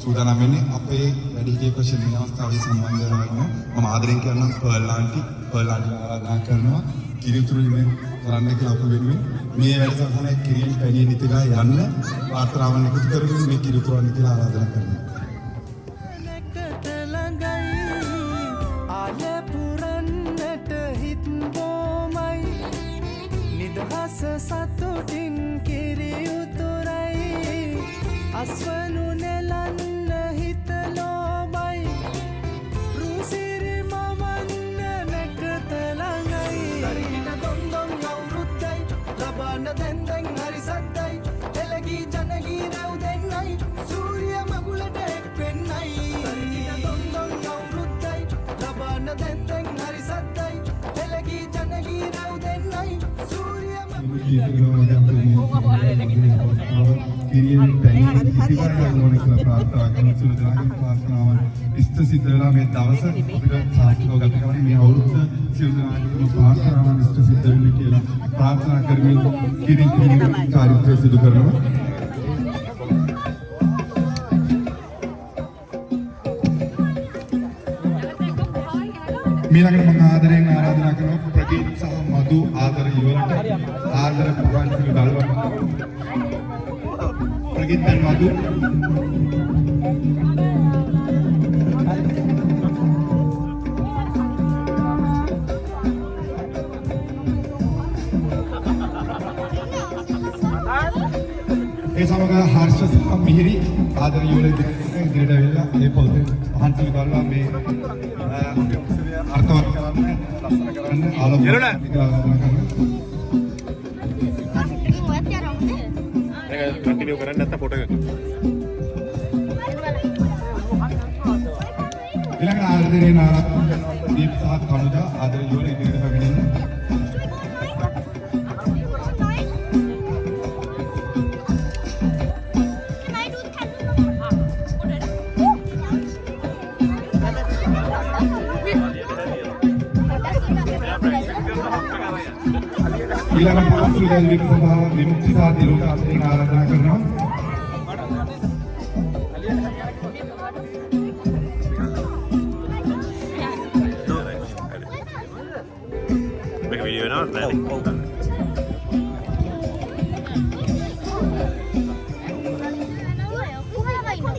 සූදානම් වෙන්නේ අපේ වැඩිහිටියෙක් වශයෙන් මේ අවස්ථාවේ සම්බන්ධ වෙනවා ඉන්න මම ආදරෙන් කරන පර්ල් ආන්ටි ආරාධනා කරනවා කිරිතුරු ඉමෙන් කරන්න කියලා අප වෙනුවෙන් මේ වැඩසටහනේ කිරින් පැණිය නිතිලා යන්න වාර්තාවන් එකතු කරගෙන මේ කිරිතුරු නිතිලා ආරාධනා කරනවා. සතුටින් කිරි උතුරයි අස්වනු නෙලන්න හිත ලෝබයි රුසිරි මවන්න නැකත ළඟයි දරින දොන්දොන් අවුරුද්දයි ලබන්න දැන්දැන් හරි සද්දයි එළගී ජනගී රැව් දෙන්නයි සූරිය මගුලට එක් වෙන්නයි දරින දොන්දොන් අවුරුද්දයි ලබන්න දැන්දැන් හරි සද්දයි එළගී ජනගී රැව් දෙන්නයි ඉෂ්ට සිද්ධ වෙලා මේ දවස අපිට සාර්ථකව ගත කරගන්න මේ අවුරුද්ද සියලු දෙනාගේම ප්‍රාර්ථනාවන් ඉෂ්ට සිද්ධ වෙන්න කියලා ප්‍රාර්ථනා කරමින් කිරි කාර්යය සිදු කරනවා. ඊළඟට මම ආදරෙන් ආරාධනා කරනවා ප්‍රදීප් සහ මధు ආදර යුවලට ආදර පුරාන්තික දල්වන්න ප්‍රදීප් and මధు ඒ සමග හර්ෂ සහ මිහිරි ආදර යුවල ඉදිරියට ඇවිල්ලා මේ පොතේ පහන්සිල් කරලා මේ අර්ථවත් කරන්න ලස්සන කරන්න ආලෝක ආරාධනා කරනවා. ඒක කන්ටිනියු කරන්න නැත්නම් ෆොටෝ එක. ඊළඟ ආදරේ නාරා දීප් සහ කනුජා ආදර යෝල ඉදිරියට පැමිණෙන්න. ඊළඟ පොරොන්දු දෙවියන් සභාව විමුක්ති සාධි ලෝකාස්ත්‍රික ආරාධනා කරනවා. මේක වීඩියෝ නේද?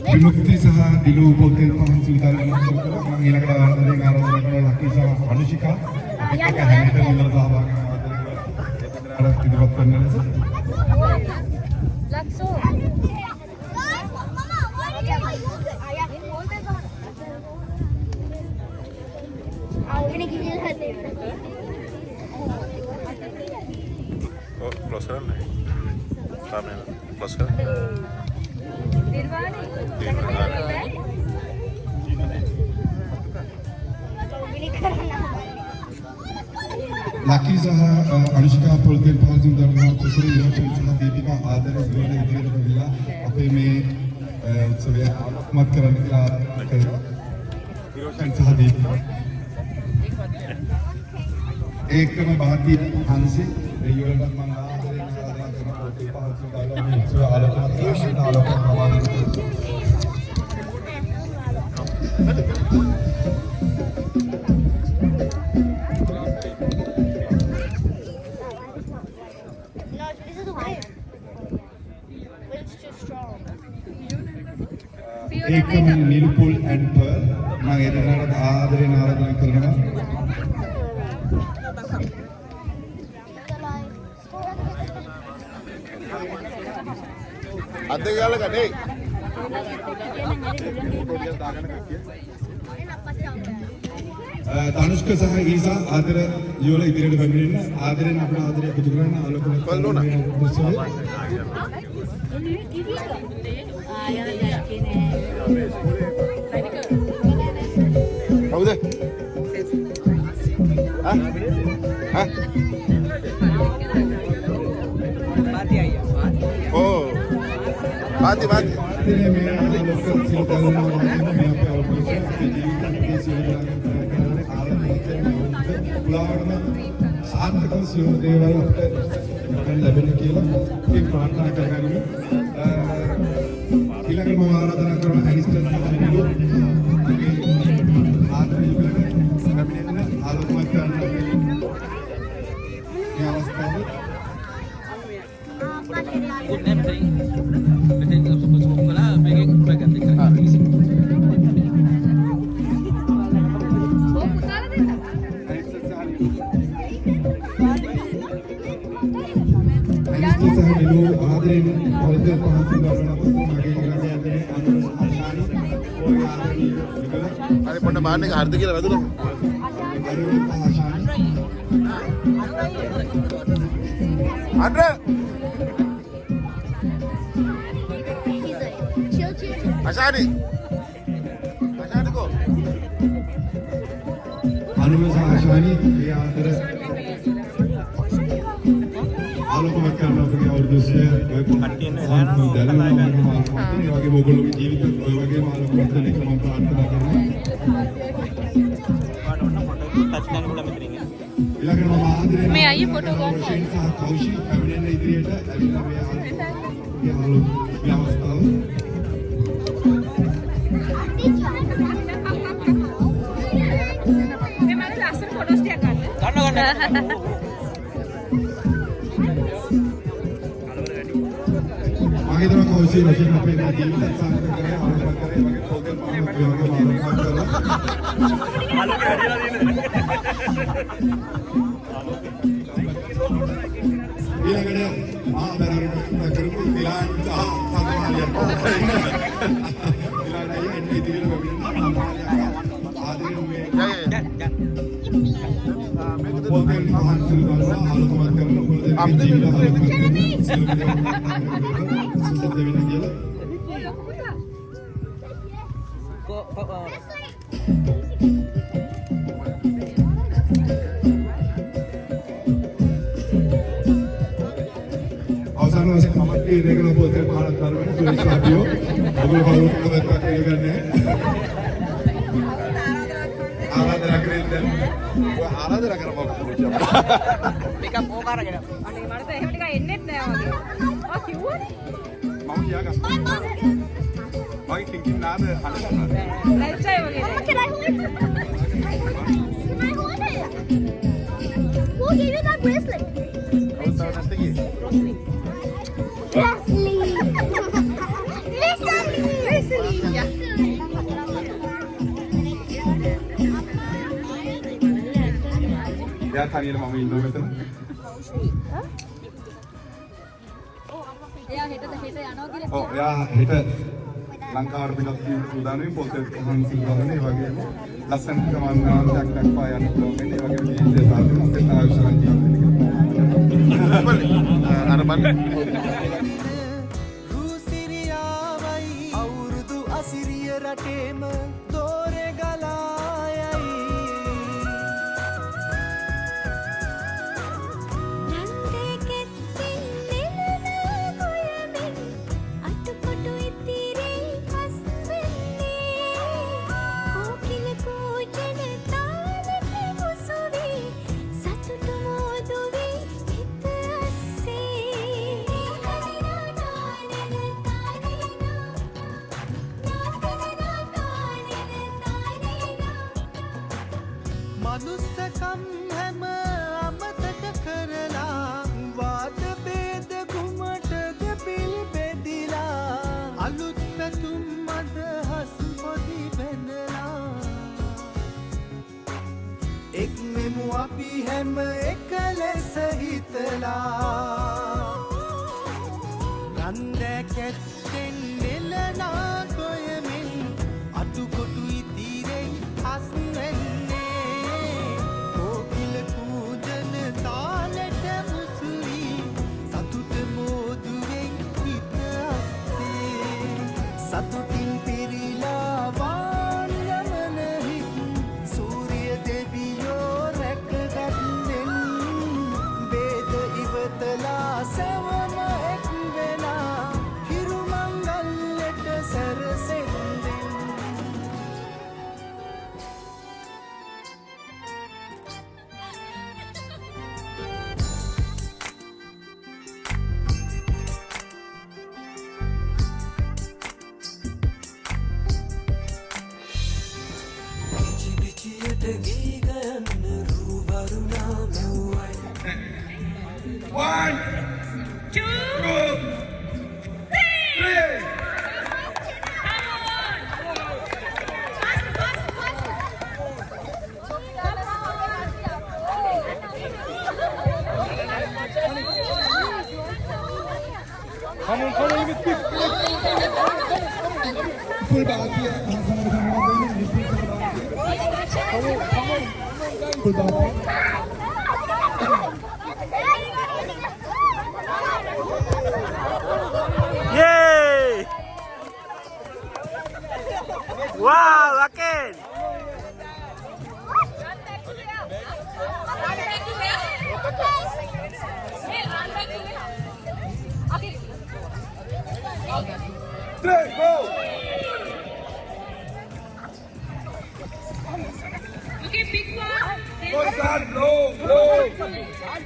විමුක්ති සහ දිලු පොතේ පහන්සි උදාරනවා. මම ඊළඟට ආරාධනා කරනවා ලක්කී සහ අනුෂිකා අපිට හැමදේම ඉඳලා සහභාගී ඉදිරිපත් කරන ලෙස ලක්ෂෝ क्लोज करना है सामने क्लोज कर ලකී සහ අනුෂිකා පොල්තෙන් පහන්සිල් දරනවා කුසල ඉලක්ෂණ සහ දීපිකා ආදර විවර ඉදිරියට ගිහිලා අපේ මේ උත්සවය ආරම්භ කරන්න කියලා ඉලක්ෂණ සහ දීපිකා ඒකම භාගී හංසි දෙවියන්ට මම ආදරෙන් ආරාධනා කරනවා පොල්තෙන් පහන්සිල් දරනවා මේ උත්සවය ආරම්භ ඒකම නිල්පුල් and pearl මම ඒ දෙනාට ආදරෙන් ආරාධනා කරනවා. අද ගාලා කනේ තනුෂ්ක සහ ඊසා ආදර යෝල ඉදිරියට පැමිණෙන්න ආදරෙන් අපේ ආදරය පුදු කරන්න ආලෝකන කවුද? පාති අයියා ඕ පාති මේ ආලෝක සිල් කරනවා මේ අපේ අවබෝධය ජීවිතයේ සියලුම ආරම්භයෙන් සාර්ථක සියලු දේවල් අපිට ලැබෙන කියලා අපි ප්‍රාර්ථනා කරගනිමු. ඊළඟට මම ආරාධනා කරනවා සිස්ටර්ස් සහමිලු ආදරයකට කැමිනෙන්න ආලෝකමත් කරන්න මේ අවස්ථාව සහමිලු ආදරයෙන් පොලිස් පහන්සි ගන්න මගේ ඉරදේ අනුර ආශානි ඔය ආදරණීය විකල අර පොඩ්ඩ බාන්න එක හරිද කියලා වැදුණා. අර ආශානි ආශානිකෝ අනුර ආශානි ඒ ආදර ආලෝකමත් කරන අපගේ අවුරුද්දේ ඔය කට්ටිය ඉන්නේ ඒ වගේ ඕගොල්ලෝගේ ජීවිත ඔය වගේ ආලෝකමත් කරන එක මම ප්‍රාර්ථනා කරනවා. ඊළඟට මම ආදරේ මේ අයියේ ෆොටෝ ගන්න. කෞශික් කැමිනෙන්න ඉදිරියට ඇවිල්ලා මේ ආලෝකීය අවස්ථාව මේ මම ලස්සන ෆොටෝස් ටිකක් ගන්න. आगे तो कौशी रशियन अपने जीवित सार्थक करें और मत करें वगे खोगल पाने वगे मालूम मत करो आलू के हरियाला ये लगे हां बराबर करूं दिलान सा संभालिया दिलान आया इनके दिल में संभालिया आदर में खोगल हासिल करना आलू मत करना आप जीवित हालत मत අවසාන වශයෙන් මම ඉරේකන පොතේ පාරක් කරගෙන සුවිශාපියෝ ඔගොල්ලෝ කවුරුත් කවදාවත් කියගන්නේ ආරාධනා කරෙන්න ඔය ආරාධනා කරපුවා මේක ඕකාරගෙන. අනේ මට එහෙම ටිකක් එන්නෙත් නෑ වගේ. ආ කිව්වනේ. මම කියාගත්තා මගේ ටිකින් නාද හදන්න ලයිෆ්ස්ටයිල් වගේ. Can I hold it? Can I hold it? Who gave you that bracelet? කවුද තව නැත්තේ කියේ Leslie. Leslie. එයා තනියම මම ඉන්නවා මෙතන එයා හෙට යනවා කියලා. ඔව් එයා හෙට ලංකාවට පිටත් වීම සූදානම් පොතේ පහන්සි ගන්න ඒ වගේම ලස්සන සමාන්නාන්තයක් දක්වා යන්න පුළුවන් ඒ වගේම ජීවිතය සාර්ථක අපේ ආයුෂයන් අර බලන්න රුසිරියාවයි අවුරුදු අසිරිය රටේම දෝරේ ගලායයි නන්දේ කෙත්තින් නෙලන ගොයමින් අතුකොටු ඉතිරේ හස් වෙන්නේ කෝකිල කෝජන තාලෙට මුසුවී සතුටු මෝදුවී හිත අස්සේ මනුස්සකම් හැම අමතක කරලා වාද බේද කුමටද පිළිපෙදිලා අලුත් පැතුම් අදහස් පොඩි බැඳලා එක් මෙමු අපි හැම එක ලෙස හිතලා ගන්ධ කැත්තෙන් නෙලනා ගොයමින් අතුකොටු ඉතිරේ හස් වෙන්නේ කෝකිල කූජන තාලෙට මුසුවී සතුට මෝදුවේ හිත අස්සේ සතුටින් පිරීලා වාන්ගමන හිත් සූරිය දෙවියෝ රැකගත්තෙන් වේද ඉවතලා සවම එක් වෙලා හිරු මංගල්ලට සැරසෙන්දෙන් Full back here. Full back. Yay! Wow, Akin!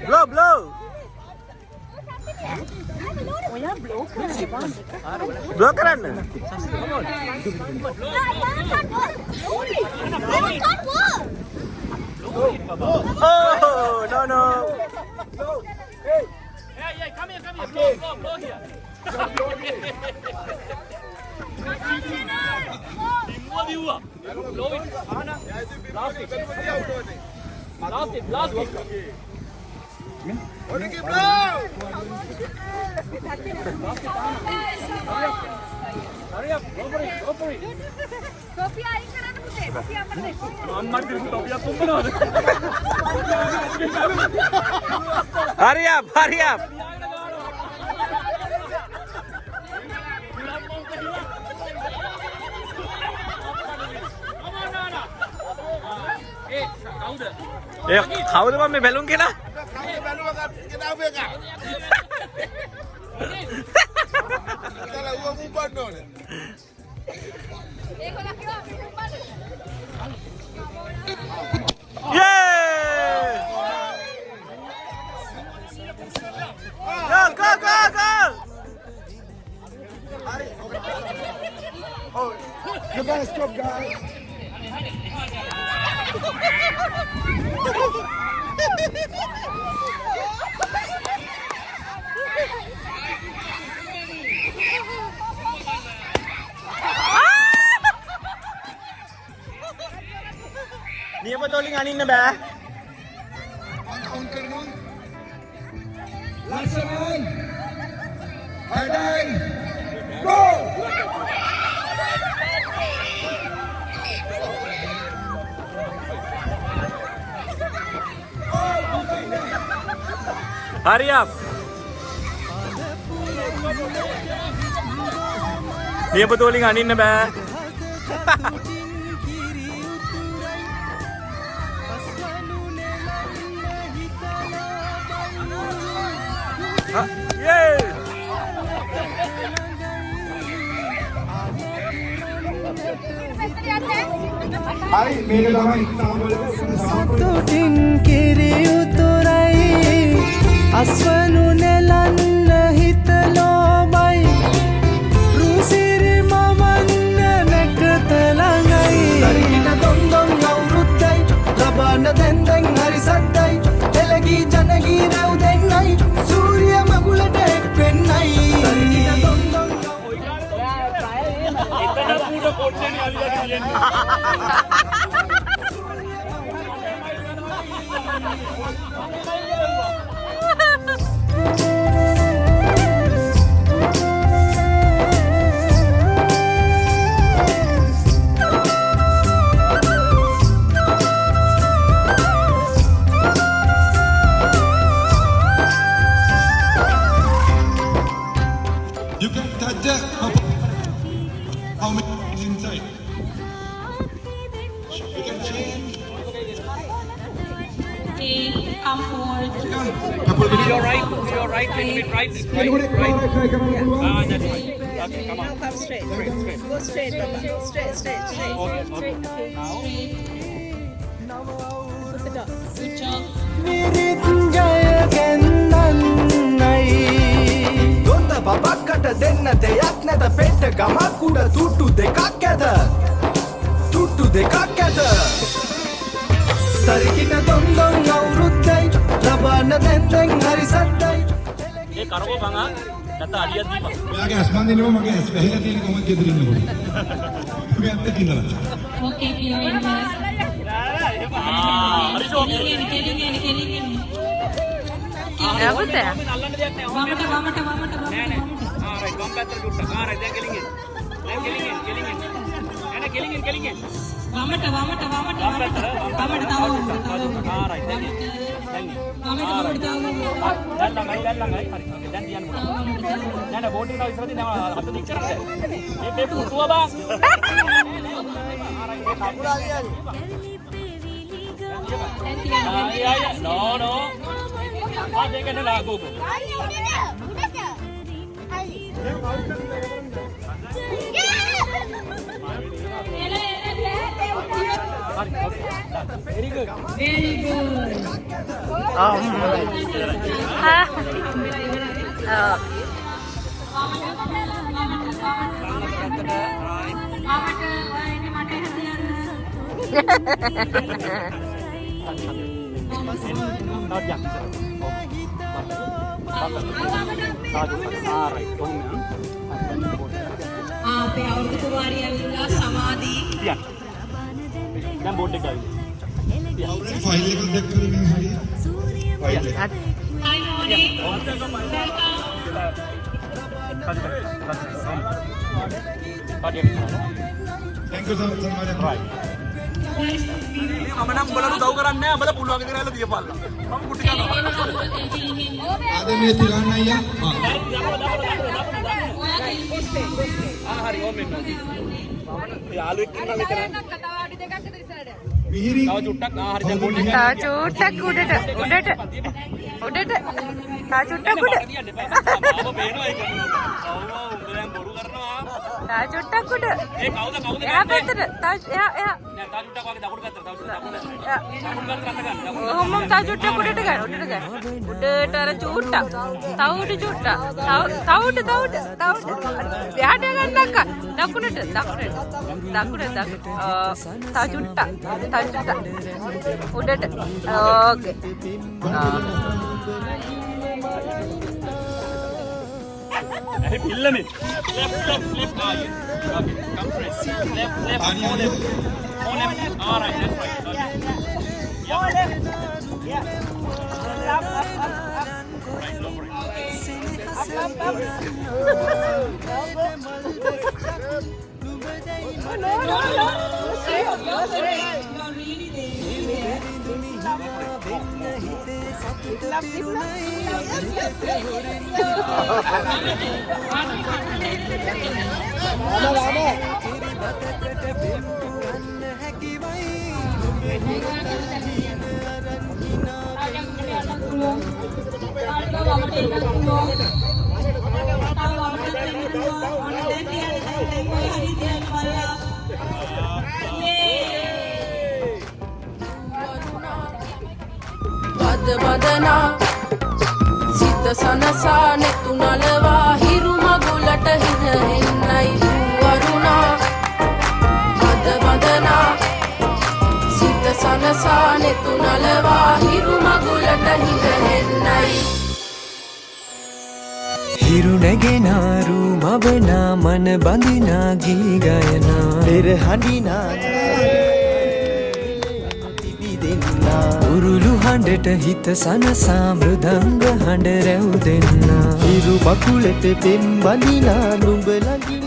Blow, blow! Blow කරන්න. Oh, no, no. Hurry up, hurry up. කවුද මම මේ බැලුම් කියලා? Yay! Go, go, go, go! Oh, you gotta stop, guys. නියම තොලින් අනින්න බෑ. Count කරනවා. Last one. Heading. Go. Hurry up. නියම තොලින් අනින්න බෑ. Yay! Hari මේක තමයි example සතුටින් කිරි උතුරයි අස්වනු නෙලන්න හිත ලෝබයි රුසිරි මවන්න නැකත ළඟයි දරින දොන්දොන් අවුරුද්දයි ලබන දැන්දැන් හරි සද්දයි එළගී ජනගී රැව් දෙන්නයි සූරිය මගුලට එක් වෙන්නයි දරින දොන්දොන් You can touch the how many is inside. You can change. Come forward. Couple minutes. You're right, little bit right. කෙනෙකුට try කරන්න පුළුවන්. That's right. Okay, come on. Come straight. Go straight, Papa. Straight. Straight. Put the dot. Good job. විරිත් ජයගෙන්නන්නයි දොන්ද බබක්කට දෙන්න දෙයක් නැත පෙට්ට ගමක් උඩ තුට්ටු දෙකක් ඇත තුට්ටු දෙකක් ඇත තරිකිට දොන්දොන් අවුරුද්දයි ලබන්න දැන්දැන් හරි සද්දයි ඒ කරකෝ බං නැත්නම් අඩියක් දීපන්. ඔයාගේ අස්මන් දෙනවා මගේ ඇස් වැහිලා තියෙන කොහොමද ගෙදර ඉන්නකොට. මගේ අත් දෙක ඉඳලා. Okay, clear in there. හරි ෂෝක්. කෙලින්. Dapat ya? අල්ලන්න දෙයක් නැහැ. වමට. නෑ නෑ. රයිට් වම් පැත්තට දුට්ටක්. රයිට් දැන් කෙලින් එන්න. දැන් කෙලින් එන්න. නෑ කෙලින් එන්න. වමට. වමට තව. රයිට් දැන් එන්න. දැන් ළඟයි. හරි. දැන් තියන්න පුළුවන්. නෑ බෝඩ් එක ඉස්සරහ තියෙන අත දික් කරන්න. මේ පුටුව බං. No. දෙකන ලාගෝ. හරි උඩට. Very good. Very good. Hah? Oh. අපේ අවුරුදු කුමාරිය ඇවිල්ලා සමාධි දැන් බෝඩ් එක ගාවිද ෆයිල් එකක් දැක්කද මේ හරිය? ෆයිල් එක. Hi morning. Thank you so much. right Nice. මම නම් උඹලට උදව් කරන්නේ නැහැ උඹලා පුළුවන් විදිහට ඇවිල්ලා තියපල්ලා මම කුටි කරනවා ආදරණීය තිලන්න අයියා. හරි ඕම එන්න යාළුවෙක් ඉන්නවා මෙතන මිහිරි තව චුට්ටක් හරි දැන් බෝඩ් එක Tahu cutak udah. Tahu cutak udah. මාව පේනවා ඒක ඔව් උඹ දැන් බොරු කරනවා Tahu cutak udah. ඒ කවුද Ya betul. Tahu ya. නෑ තා චුට්ටක් වගේ දකුණු පැත්තට තව චුට්ටක් Ya. දකුණු පැත්තට අත ගන්න Ngomong tahu cutak udah kan? Udah cara cutak. Tahu udah cutak. Tahu udah. Ya ada kan nak. Takut. Tahu cutak. Udah. Oke. ඒ පිල්ලනේ left ආයේ okay come press left ආනිය all left all right that's right okay yeah right look right වදනා සිත සනසා නෙතු නලවා හිරු මගුලට හින හෙන්නයි වරුණා වදනා සිත සනසා නෙතු නලවා හිරු මගුලට හින හෙන්නයි හිරු නැගෙනාරු මවනා මන බඳිනා ගී ගයනා පෙර හඬිනා උරුළු හඬට හිත සනසා මෘදංග හඬ රැව් දෙන්නා හිරු මකුලට පෙම් බඳිනා නුඹ ළඟින්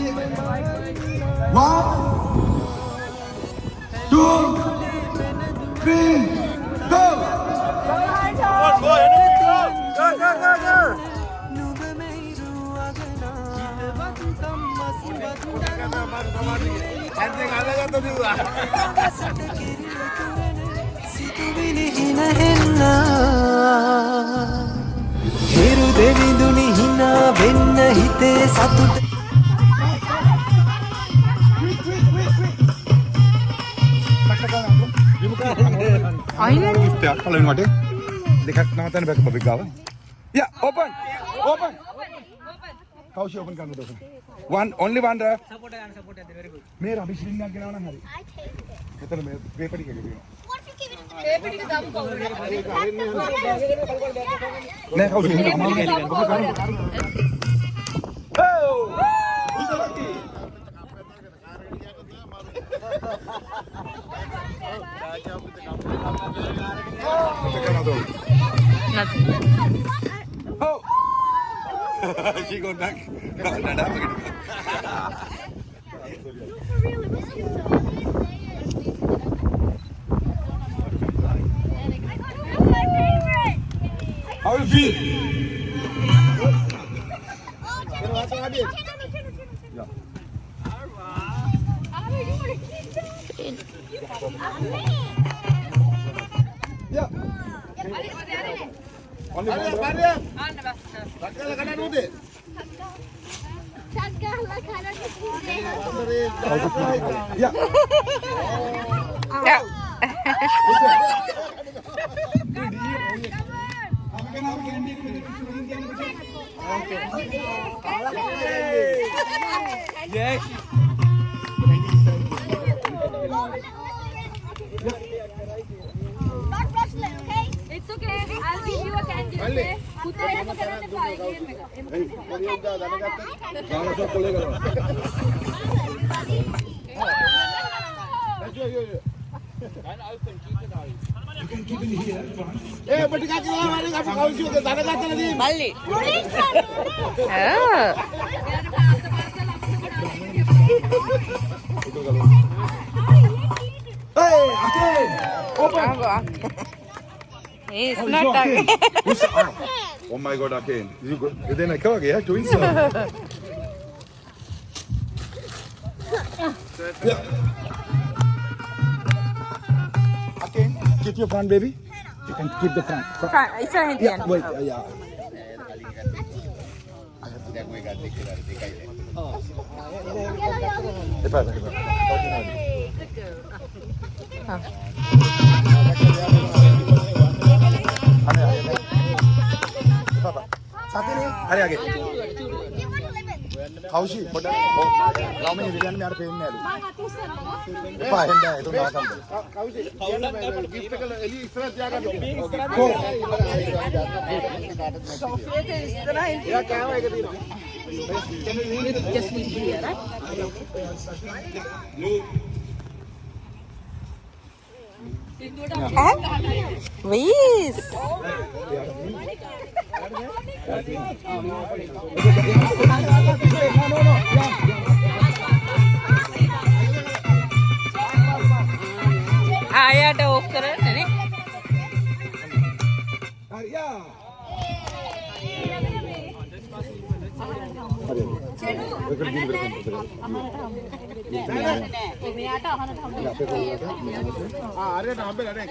1 2 3 go go enemy go නුඹ මෙහිරු අගනා හිතවත් සිතුවිලි හින හෙන්නා හිරු දෙවිඳුනි හිනා වෙන්න හිතේ සතුට Island පළවෙනි වටේ දෙකක් නවත්තන්න බැක බබෙක් ගාව. Yeah, open. කවුෂි open කරන්න දොස්. Only one ref. support මේ රබිෂ් රින්ගක් ගෙනාව නම් හරි. I take it. මෙතන මේ පේපර් එකේ තියෙනවා. What if නෑ කවුද අමාරු She go back. How you feel? Yeah. Yes. Not wrestling, okay? It's okay. I'll give you a candy. Okay? He's not talking. Oh my god, again. You go. Then I come again. Yeah, doing so. Yeah. Again, keep your front, baby. You can keep the front. It's a Hindi. Yeah, wait. Yeah. साथी नहीं अरे आगे खाऊशी बड़ा गांव में बिरयानी में यार pen में आलू पाहन है तो ना काम खाऊशी गिफ्ट का एली एक्स्ट्रा जाएगा को या क्या होएगा दिन Just leave here, right? Please. आया ऑफ कर नहीं अरे नाम पे लड़े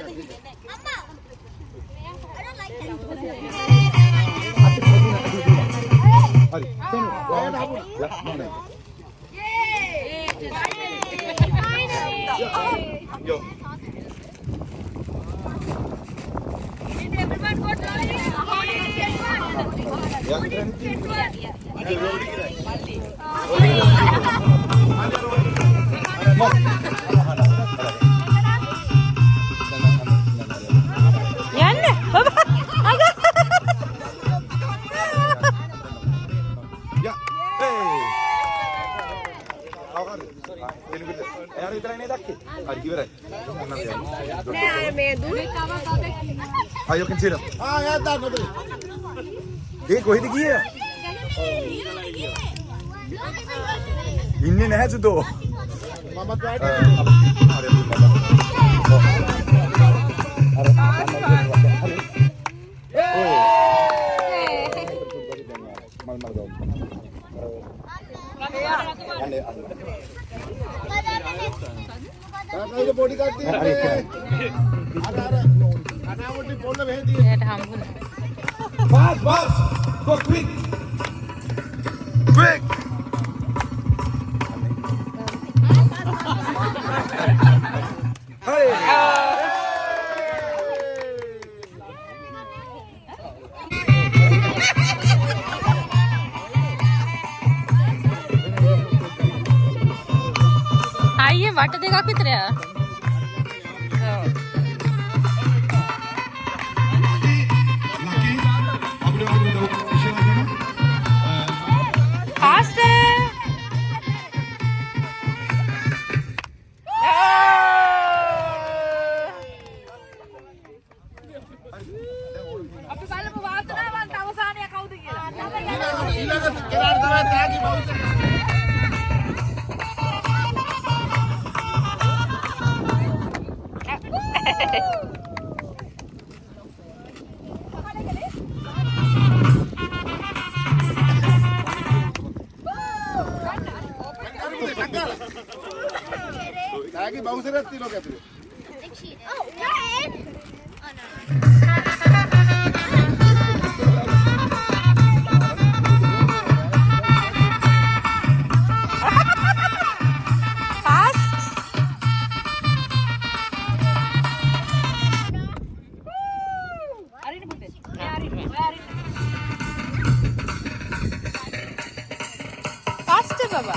Ayo kencil. Ya dah betul. Kau ini dia. Ini nih tu. Mama tu ada. Body काटती है Fast, fast, go quick, quick. Hurry. आइए वाट देगा कितने තාගේ බවුසරයක් තියෙනවා ඇතුලේ. Oh, red! Oh, no. Faster, Baba.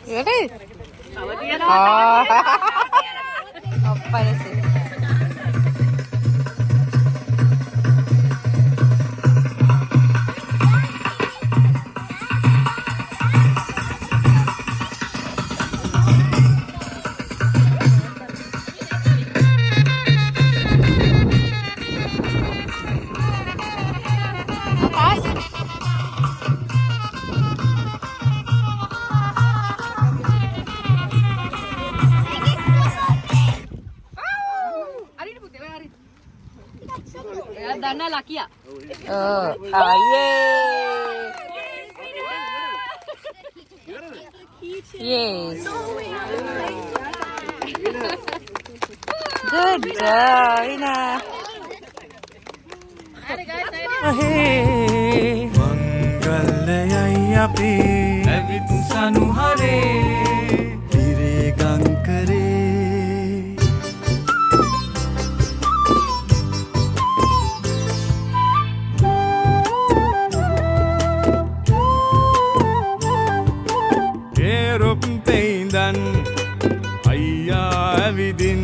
Ready? Oh, apa sih? Dana laki ya? Oh, yes. Good job, Ina. මංගල්ලයයි අපේ ඇවිත් සනුහරේ තිරේ ගංකරේ පෙයින්දන් අයියා ඇවිදින්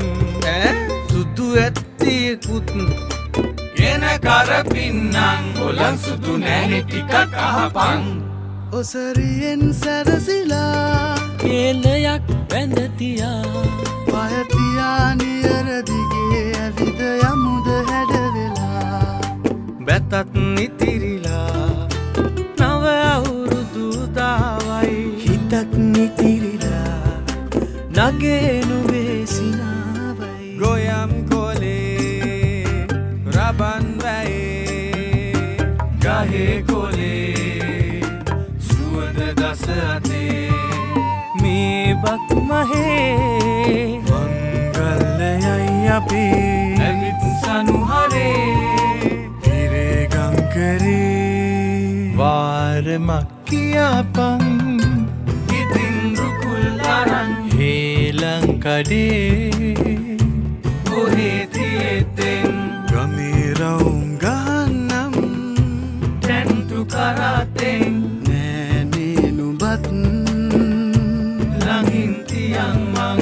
සුදු ඇත්තියකුත් ගෙන කරපින්නන් ඔලන් සුදු නෑනෙ ටික කහපන් ඔසරියෙන් සැරසිලා කේලයක් වැඳතියා පයතියා නියරදිගේ ඇවිද යමුද හැඩවෙලා බැතත් නිතිරිලා නව අවුරුදු දාවයි හිතත් නිතිරිලා නගේනු වේසිනාවයි ගොයම් කොලේ රබන් වැයේ ගහේ කොලේ සුවඳ ගස අතේ මේ බත් මහේ මංගල්ලයයි අපේ ඇවිත් සනුහරේ හිරේ ගංකරේ වාරමක් කියාපන් ඉතින් රුකුල් අරන් හේලංකඩේ ඔහේ තියෙතෙන් ගමේ රවුම් ගහන්නම් ටැන්ටු කරතෙන් නෑනේ නුඹත් ළඟින් තියන් මං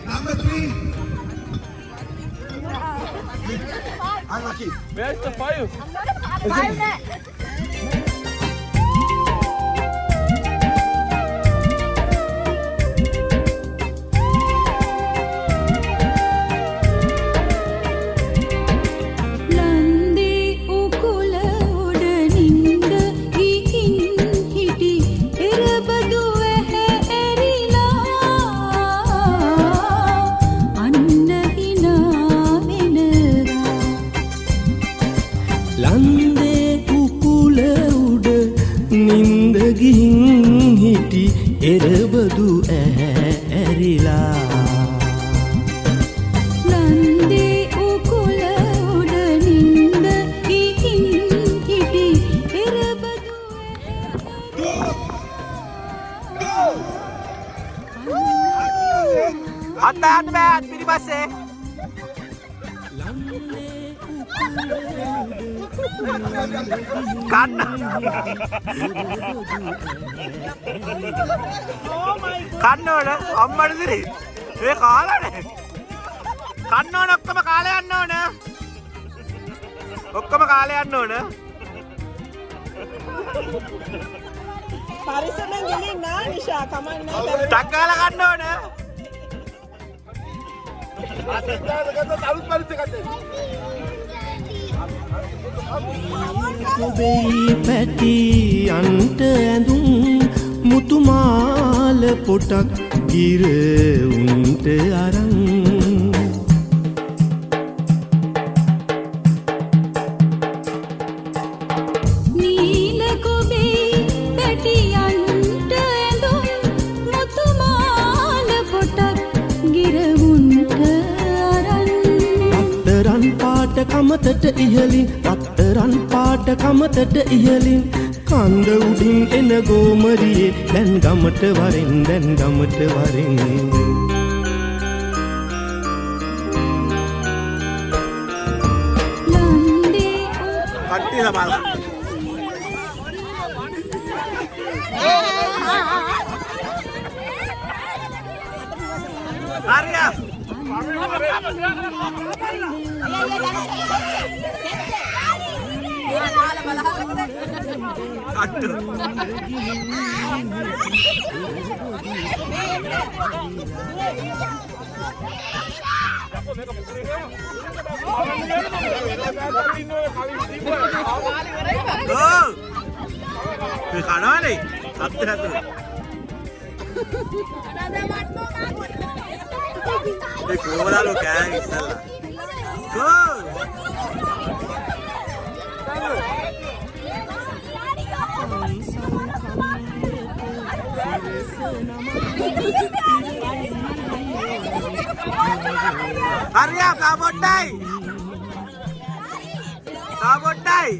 Number 3. Where's the 5? නන්දේ උකුල උඩ නින්ද ගිහින් හිටි එරබදු ඇහැ ඇරිලා අන්න හිනා වෙනවා ලන්දේ උකුල උඩ නින්ද ගිහින් හිටි එරබදු ඇරිලා නන්දේ උකුල උඩ නින්ද ගිහින් හිටි එරබදු අත්තාන්න බෑ අත් පිටිපස්සේ. කන්න. කන්න ඕන අම්මට දිරි. මේ කාලානේ. කන්න ඕන ඔක්කොම කාලේ යන්න ඕන. ඔක්කොම කාලේ යන්න ඕන. පරිස්සමෙන් ගෙලින්න නිෂා කමන්නේ ටක් ගාලා කන්න ඕන. ඔබෙයි පැටි අන්ට ඇඳුම් මුතුමාල පොටක් ගිර උන්ට අරන් නීල කොබේ පැටියන්ට ඇඳුම් මුතුමාල පොටක් ගිරවුන්ට අරන් රත්තරන් පාට කමතට ඉහලින් රත්තරන් පාට කමතට ඉහලින් කන්ද උඩින් එන ගෝමරියේ දැන් ගමට වරින් දැන් ගමට වරින් ලන්දේ කට්ටිය සමාන. හරියා. අට්ටු. මේ කනවනේ සත්‍ය නැතුව. ඒ කොහොමදලෝ කෑ ඉස්සලා. ගෝ. හරියා කාබොට්ටයි. කාබොට්ටයි.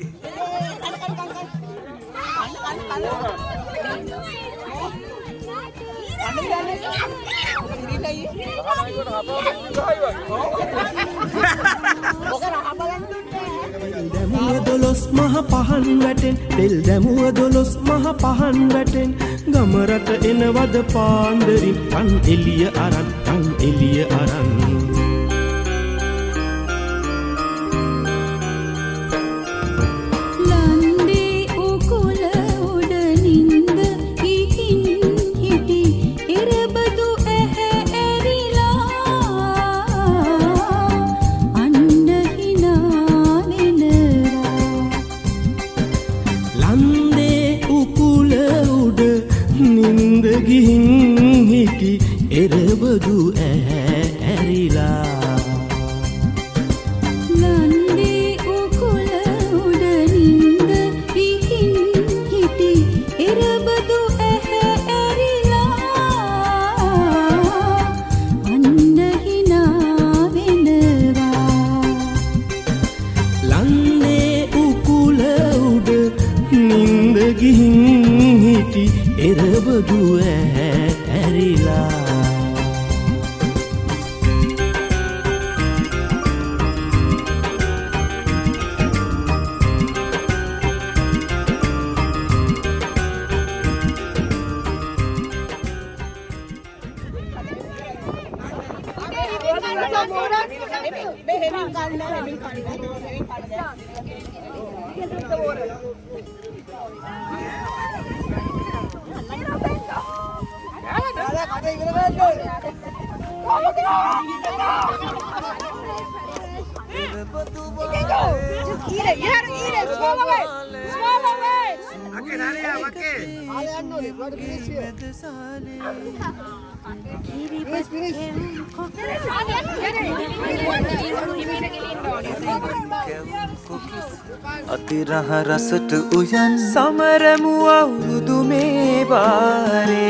දැමුව දොළොස් මහ පහන් වැටෙන් තෙල් දැමුව දොළොස් මහ පහන් වැටෙන් ගමරට එනවද පාන්දරින් රන් එළිය අරන් රන් එළිය අරන් ලන්දේ උකුල උඩ නින්ද ගිහින් හිටි එරබදු ඇහැ ඇරිලා අන්න හිනා වෙනවා ලන්දේ උකුල උඩ නින්ද ගිහින් හිටි එරබදු ඇරිලා නන්දේ උකුල උඩ නින්ද ගිහින් හිටි එරබදු ඇහැ ඇරිලා අන්න හිනා වෙනවා ලන්දේ උකුල උඩ නින්ද ගිහින් හිටි එරබදු ඇරිලා අතිරහ රසට උයන් සමරමු අවුරුදු මේ වාරේ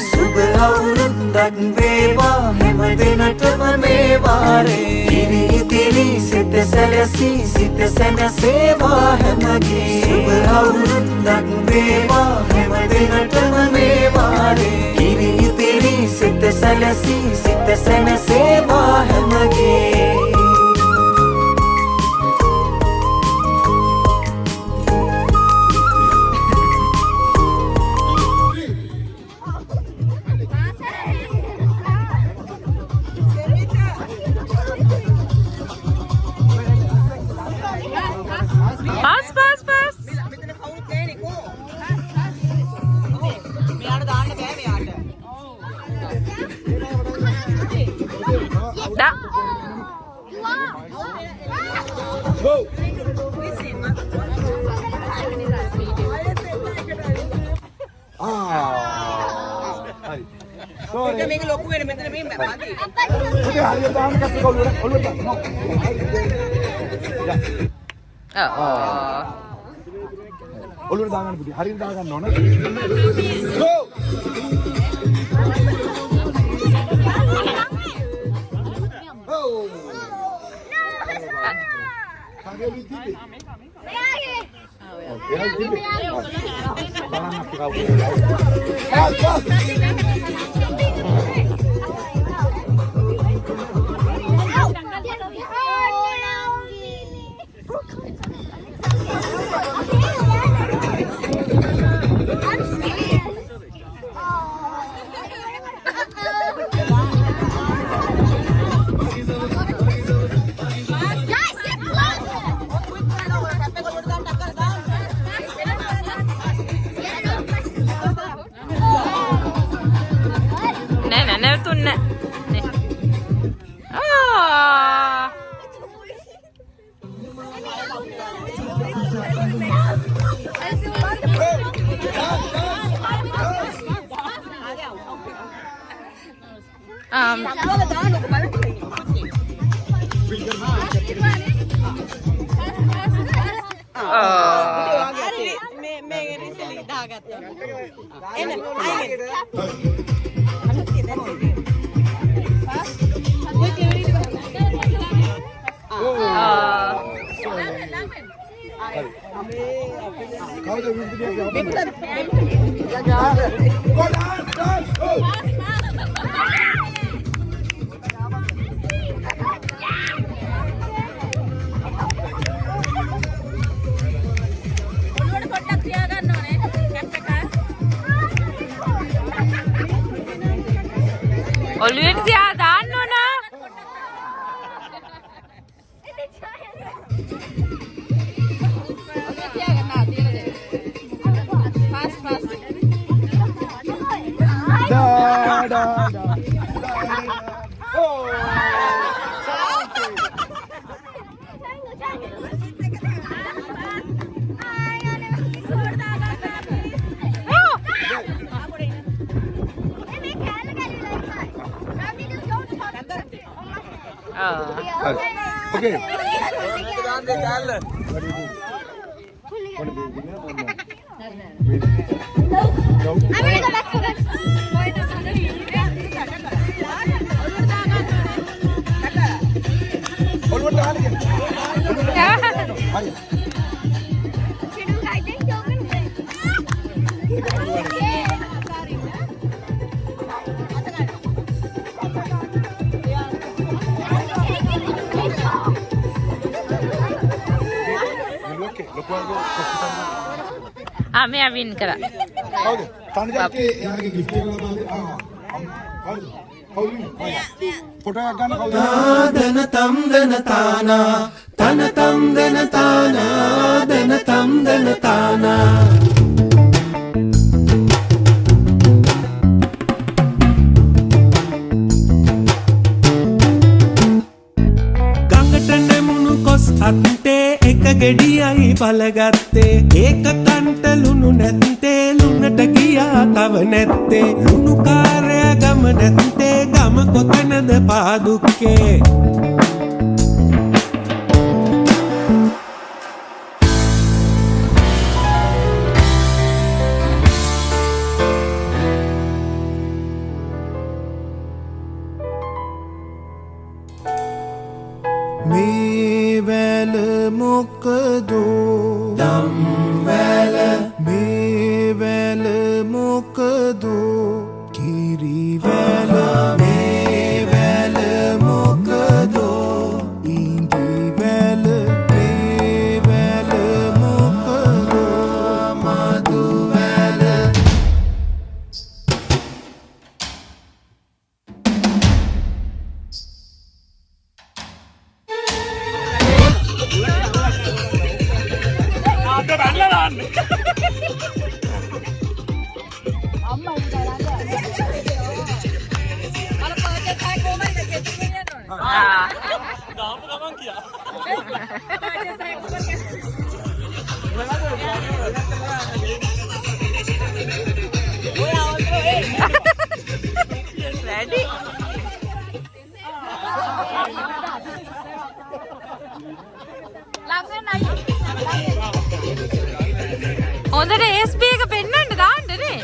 සුබ අවුරුද්දක් වේවා හැම දිනටම මේ වාරේ කිරි ඉදිරි සිත සැලසී සිත සැනසේවා හැමගේ සුබ අවුරුද්දක් වේවා හැම දිනටම මේ වාරේ කිරි ඉදිරි සිත සැලසී සිත සැනසේවා හැමගේ මේක ලොකු වෙන මෙතන මේ මැදි. පුතේ හරියට දාන්න කප්පි ඔළුවට දාන්න. ඔළුවට දාගන්න පුතේ. හරියට දාගන්න ඕන. ගෝ. ඔළුවෙන් තියා දාන්න ඕන. Okay. मैं विन करा कौन? ताने जाके यहाँ के गिफ्ट के लिए ෆොටෝ එකක් ගන්න කවුද? දන තම් දන තානා තන තම් දන තානා දන තම් දන තානා ගඟට නැමුණු කොස් අත්තේ එක ගෙඩියයි බලගත්තේ ඒක කන්ට ලුණු නැත්තේ ලුණට ගියා තව නැත්තේ ලුණු කාර්යය ගම නැත්තේ ගම කොතනද පාදුක්කේ මේ වැල මොකදෝ දම් වැල මේ වැල මොකදෝ කිරි වැල මේ වැල මොකදෝ ඉන්දි වැල මේ වැල මොකදෝ මధు වැල Ready? හොඳට SB එක පෙන්නන්න දාන්න නේ.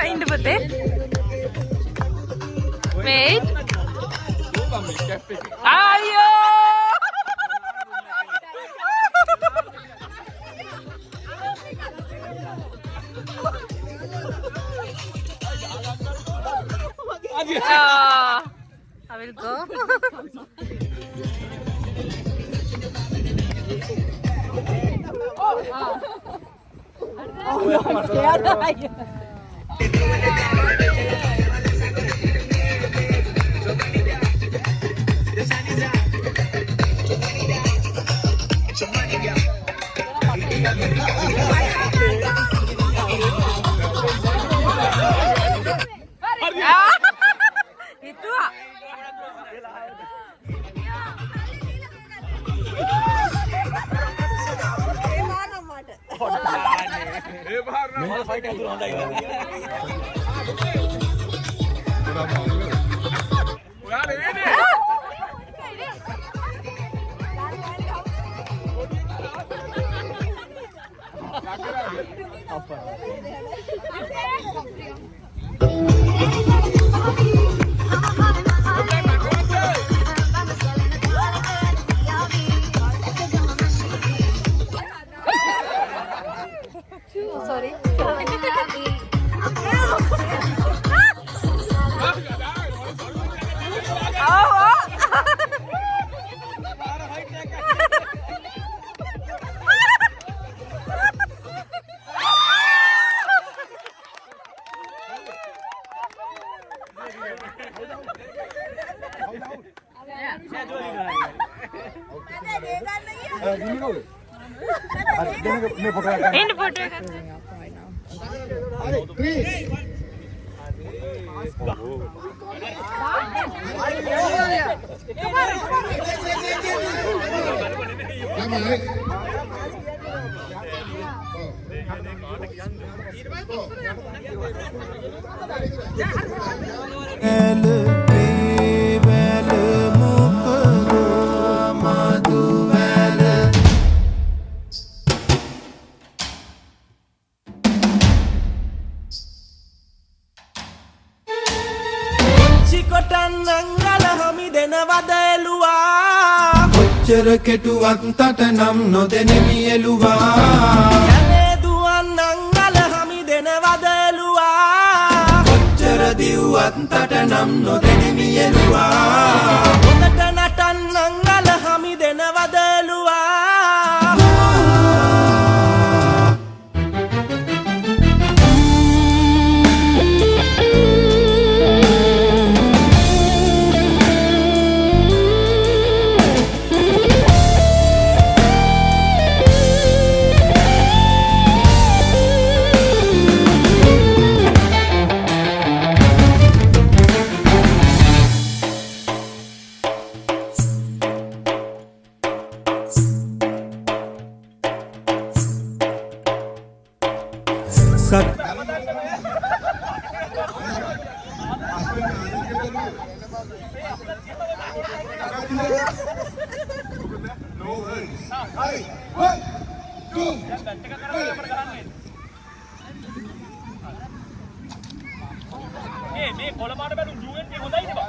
ඉන්න පුතේ. Wait. අයියෝ. I will go. I'm scared. Sorry. Ini foto. කොච්චර කෙටුවක් තට නම් නොදෙනෙමි එළුවා යනේ දුවන් නංගල හමි දෙනවද එළුවා කොච්චර දිව්වත් තට නම් නොදෙනෙමි එළුවා හොඳට නටන් නංගල හමි දෙනවද එළුවා මේ කොළපාට බැලුම් ජූගෙන් මේ හොඳයිද බා?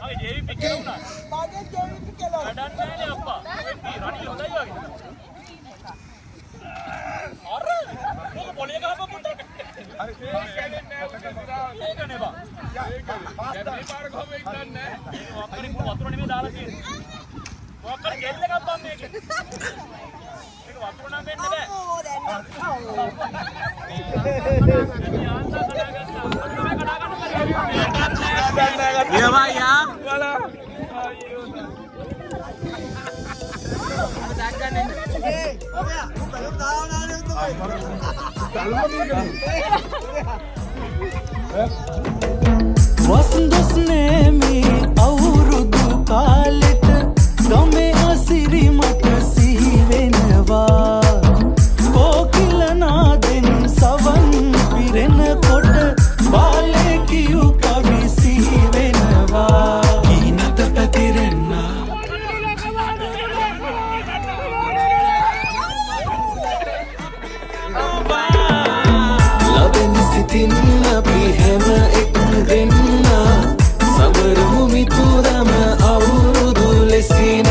මගේ ජේවි පිටේ උනා. මගේ ජේවි පිටේ ලෝ. වැඩක් නැහැ අප්පා. මේ රණි හොඳයි වගේ. අර මොකද පොලේ ගහපුවා පුතේ. හරි ඒක කියන්නේ නැහැ. ඒක නේ බා. ඒක පාස්තා. මේ පාර ගොම එක නැහැ. මේ වක්කරේ වතුර නෙමෙයි දාලා තියෙන්නේ. වක්කරේ ගෙල් එකක් බම් මේකේ. ඒක වතුර නම් වෙන්න බෑ. Iya Pak ya. වස්දොස්නේ මේ අවුරුදු කාලෙට ගමේ අසිරි මට සීවෙනවා කෝකිල නාදෙන් සවන් පිරෙනකොට බාලේ කියු කවි සීවෙනවා කීනත පැතිරෙන්න ලබෙන් සිතින් අපි හැම එක දෙන්න සබරමු මිතුරම අවුරුදු ලෙසින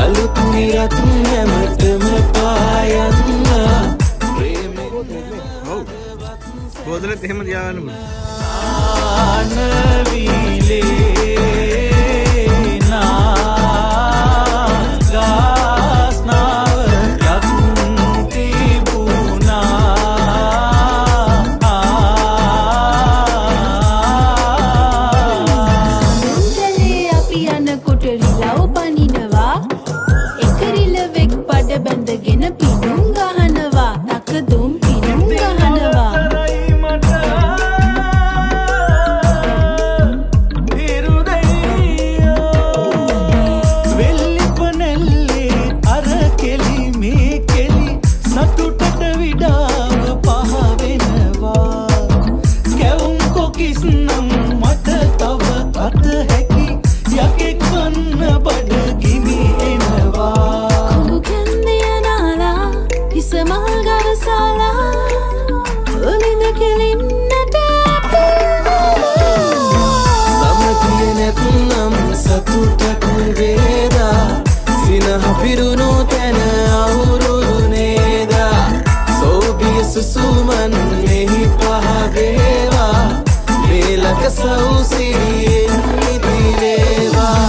අලුත් නිරත් නැමතම පායන්න බෝතලෙත් එහෙම තියාගන්න බැඳගෙන පිනුම් ගහනවා තකදුම් පිනුම් ගහනවා වෙල්ලිපනෙල්ලේ අර කෙලි මේ කෙලි සතුටට විඩාව පහ වෙනවා කැවුම් කොකිස් නම් මට තව අත හැකි යකෙක් කන්න බඩ ගිනි එනවා Semal gavasala Ulinda kelimnat Samatiya නැත්නම් සතුටක් වේදා සිනහ පිරුණු තැන අවුරුදු නේදා සෝබිය සුසුමන් මෙහි පහ වේවා වේලක සෞසිරියෙන් නිදි වේවා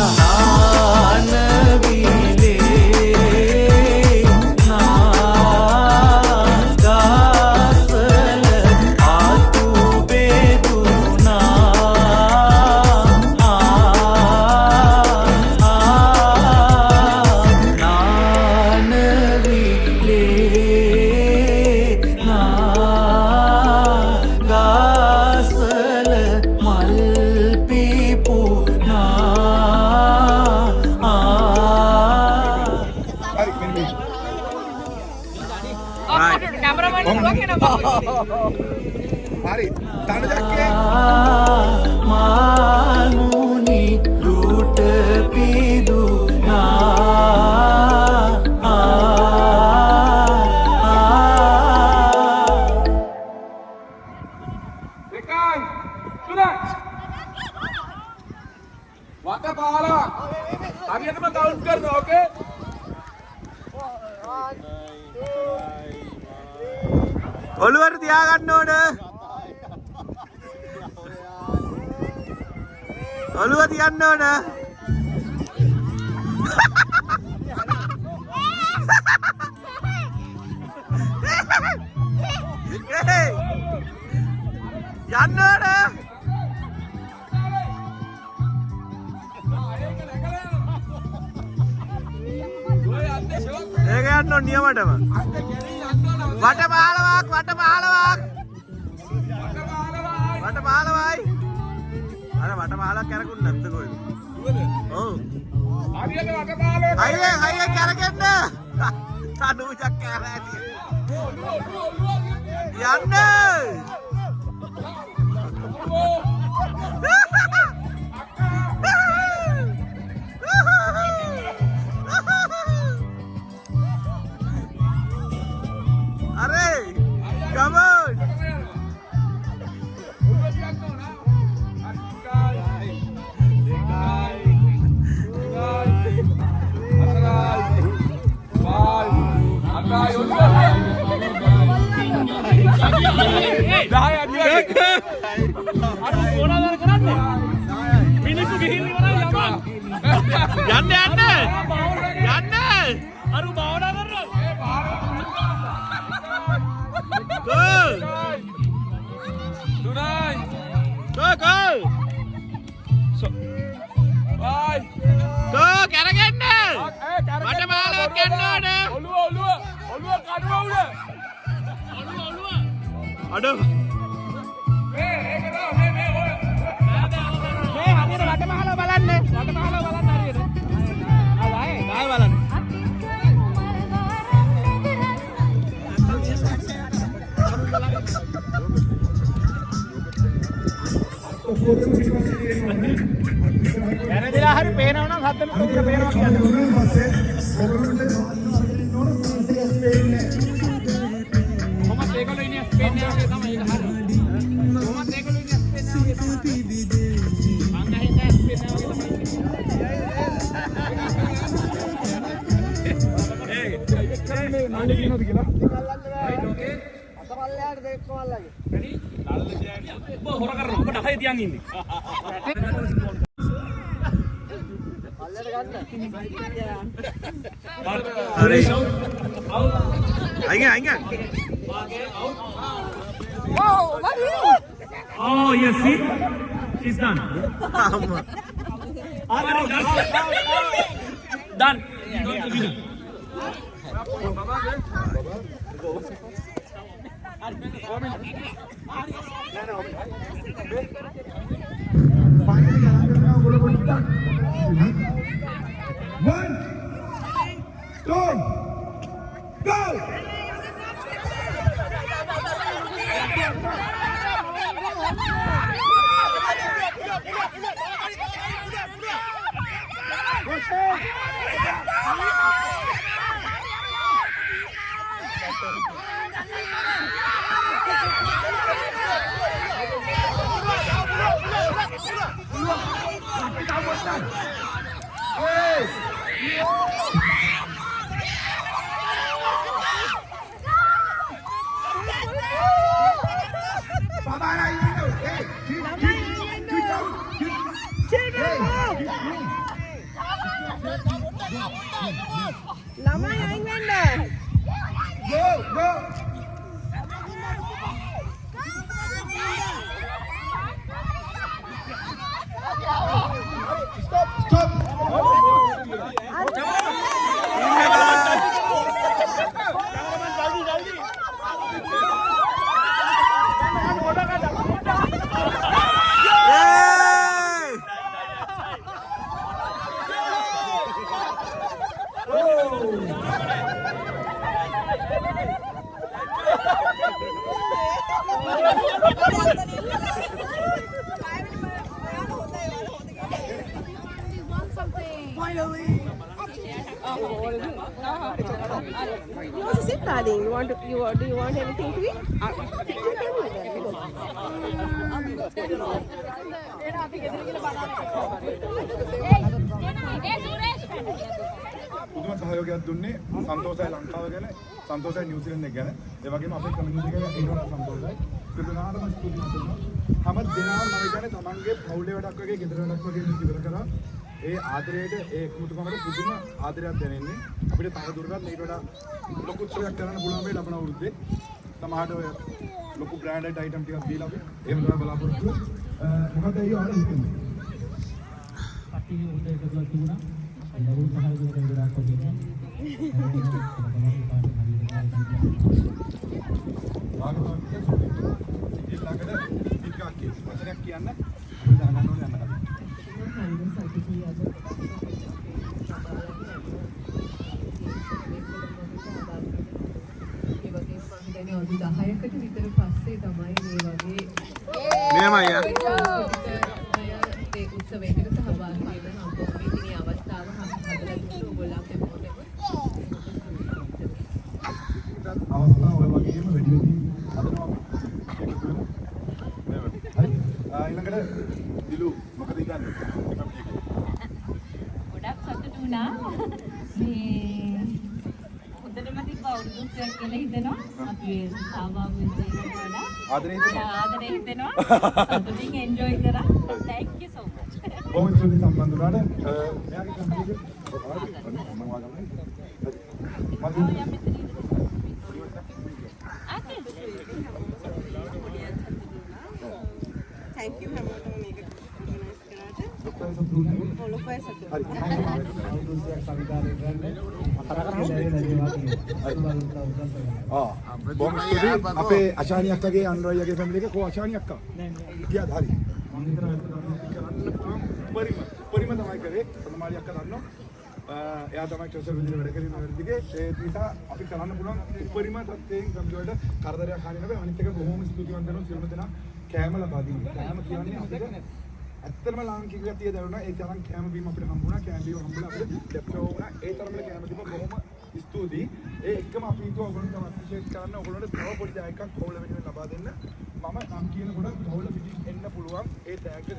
හරි තන ජක්කේ මානුනි රූට පිදුනා වටපාලා හරියටම කවුන්ට් කරනවා ඕකේ ඔළුවට තියාගන්න ඕන ඔළුව තියන්න ඕන යන්න ඕන ඒක යන්න ඕන නියමටම වට 15ක් වට 15යි අර වට 15ක් කරකුන් නැද්ද කොහෙද ඔව් හරියට වටපාලා හයිය කරගන්න තනුජක් කෑරෑටි යන්න अरे come on මිනිස්සු ගිහින් ඉවරයි යන්න යන්න අරු භාවනා කරනවා go තුනයි go බයි go කරගන්න වට 15ක් යන්න ඕන ඔළුව කඩුව උඩ අඩෝ මේ ඔය මේ හරියට වට 15 බලන්න හරියට ආයි බලන්න වැරදිලා හරි පේනවා නම් හද්දම උඩ පේනවා කියන්නේ කොහොමද ඒගොල්ලෝ ඉන්නේ ස්පේන් එකේ තමයි ඒක හරි කොහොමද ඒගොල්ලෝ ඉන්නේ ස්පේන් එකේ මං අහින්ද ස්පේන් එකේ තමයි ඒ නාලේ කියනවාද කියලා අතපල්ලයට දෙක කොල්ලගේ වැඩි නාලේ කියන්නේ ඔබ හොර කරනවා ඔබ ඩහේ තියන් ඉන්නේ अरे आएंगे Oh, yes, see? She's done. Done. One, two, go! Hey! Do you want anything to eat? පුදුම සහයෝගයක් දුන්නේ සන්තෝෂයි ලංකාව ගැන සන්තෝෂයි නිව්සීලන්ත එක ගැන ඒ වගේම අපේ කමියුනිටි එක ඊට වඩා සන්තෝෂයි සිදුනාටම ස්තුතියි කරනවා හැම දිනම මම කියන්නේ තමන්ගේ පවුලේ වැඩක් වගේ ගෙදර වැඩක් වගේ ඉවර කරා ඒ ආදරයට ඒ කුතුහලකට පුදුම ආදරයක් දැනෙන්නේ අපිට තව දුරටත් ඊට වඩා ලොකු උත්සවයක් කරන්න පුළුවන් වෙයි ලබන අවුරුද්දේ සමහරට ඔය ලොකු බ්‍රෑන්ඩඩ් අයිටම් ටිකක් දීලා අපි එහෙම තමයි බලාපොරොත්තු මොකද ඒ ආරෙ හිතන්නේ පටිවිය උදේ කරලා තිබුණා ලැබුණු සහයෝගයට ගොඩාක් ඔබට අවුරුදු 10කට විතර පස්සේ තමයි මේ වගේ මෙහෙමයි යා. ඒ උත්සවයකට සහභාගී වෙන්න අපේ ඉතින් අවස්ථාව හදලා දුන්නු ඔයගොල්ලෝ හැමෝටම. අවස්ථාව ඔය වගේම වැඩි වැඩි හදනවා. ඊළඟට දිලු මොකද ඉන්නේ? ගොඩක් සතුටු වුණා. මේ හොඳටම තිබ්බ අවුරුදු උත්සවයක් කියලා හිතනවා. අපි සහභාගී වෙන්න වඩා ආදරේ හිතෙනවා. ආදරේ හිතෙනවා. සතුටින් එන්ජොයි කරා. Thank you so much. බොහොම ස්තුතියි සම්බන්ධ වුණාට මෙයාගේ කම්පියුටර් මම වාගන්නේ. Thank you හැමෝටම මේක organize කරාට. ඔක්කොම සතුටුයි. ඔලොපය සතුටු. හරි. බොහොම ස්තුතියි අපේ අශානි අක්කගේ අන්රොයිගේ ෆැමිලි එක කො අශානි අක්කා ගියාද හරි මම හිතනවා පරිම තමයි කරේ සමමාලි අක්කා දන්නවා එයා තමයි චොසර් විදිහට වැඩ කරේ නවර්දිගේ ඒ නිසා අපි කරන්න පුළුවන් උපරිම තත්ත්වයෙන් කම්පියුටර් කරදරයක් හරිය නැබැයි අනිත් එක බොහොම ස්තුතිවන්ත වෙනවා සියලුම දෙනා කෑම ලබා දීලා කෑම කියන්නේ අපිට ඇත්තටම ලාංකික ගතිය දැනුණා ඒ තරම් කෑම බීම අපිට හම්බුණා කෑම බීම හම්බුණා අපිට ලැබ්ටෝ වුණා ඒ තරමට කෑම බීම බොහොම ස්තුතියි ඒ එක්කම අපි හිතුවා ඔයගොල්ලෝ තව අප්‍රීෂিয়েට් කරන්න ඔයගොල්ලෝට තව පොඩි දායකයක් කවුල වෙනුවෙන් ලබා දෙන්න මම නම් කියනකොට කවුල පිටින් එන්න පුළුවන් ඒ ටැග් එක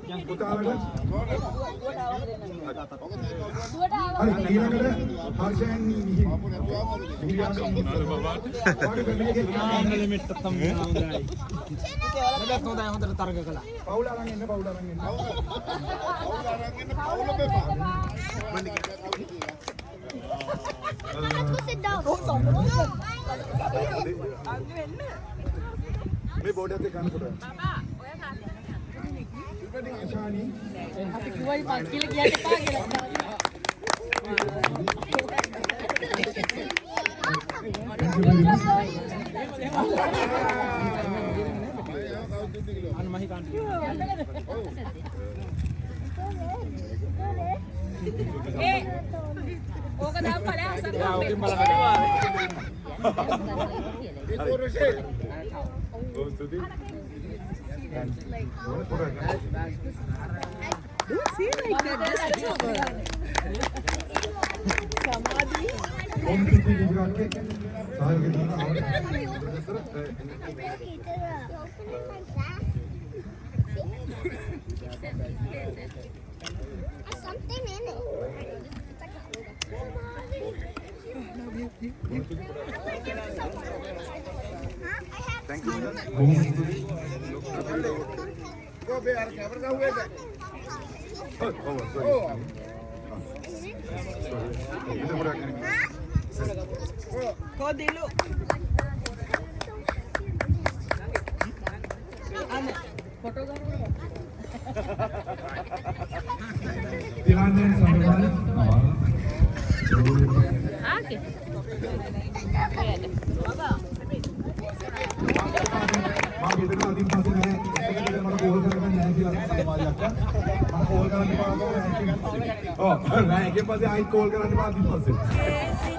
ගන්න පුතාලට හරි ඊළඟට හර්ෂයන් නිහි ලිමිට් තමයි හොඳයි. නැගත් හොඳයි හොඳට තරග කළා. පවුල අරන් එන්න පවුල අරන් එන්න පවුල බෙපා sit down. මේ බෝඩ් එකේ ගන්න කොට බබා ඔය කාර්යය. ඉතින් අශානි අපි කිව්වයි 5 කිලෝ කියන්න එපා කියලා. අනමහි කාන්ති. ඒ ඕක දාපු ඵලයක් අසන්න ඔකින් බලන්න. ඒක රොෂේ බොහොම ස්තුතියි Don't say like that. That's trouble. Samadhi. බොහොම ස්තුතියි විජ්ජාක්ගේ සහයෝගය දුන්නා Something in it. Thank you. බොහොම ස්තුතියි Go be our camera हुए थे oh sorry इधर पूरा Ko dilo. Ana. Photo karo. दिवानजन Sangwal Okay. Baba. මම හිතනවා අදින් පස්සේ නෑ මම කෝල් කරගෙන නෑ කියලා සමාජය අක්කා මම කෝල් කරන්න පාවා ඔව් නෑ ඒකෙන් පස්සේ ආයි කෝල් කරන්න පාවා අදින් පස්සේ